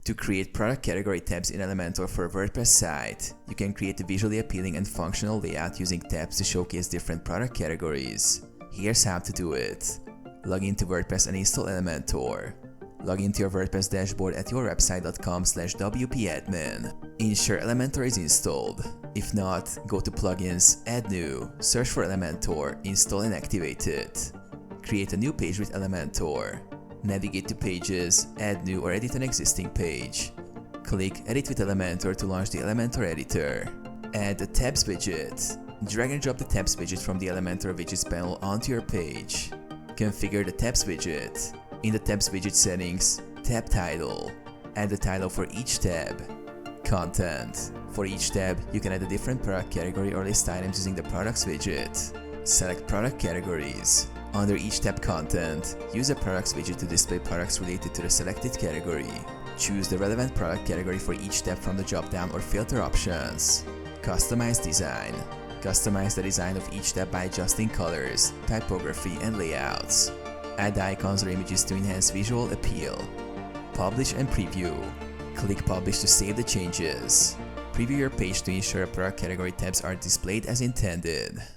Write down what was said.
To create product category tabs in Elementor for a WordPress site, you can create a visually appealing and functional layout using tabs to showcase different product categories. Here's how to do it. Log into WordPress and install Elementor. Log into your WordPress dashboard at yourwebsite.com/wp-admin. Ensure Elementor is installed. If not, go to Plugins, Add New, search for Elementor, install and activate it. Create a new page with Elementor. Navigate to Pages, Add New or edit an existing page. Click Edit with Elementor to launch the Elementor editor. Add the Tabs widget. Drag and drop the Tabs widget from the Elementor widgets panel onto your page. Configure the Tabs widget. In the Tabs widget settings, tab title. Add the title for each tab. Content. For each tab, you can add a different product category or list items using the Products widget. Select product categories. Under each tab content, use a Products widget to display products related to the selected category. Choose the relevant product category for each tab from the drop-down or filter options. Customize design. Customize the design of each tab by adjusting colors, typography, and layouts. Add icons or images to enhance visual appeal. Publish and preview. Click Publish to save the changes. Preview your page to ensure product category tabs are displayed as intended.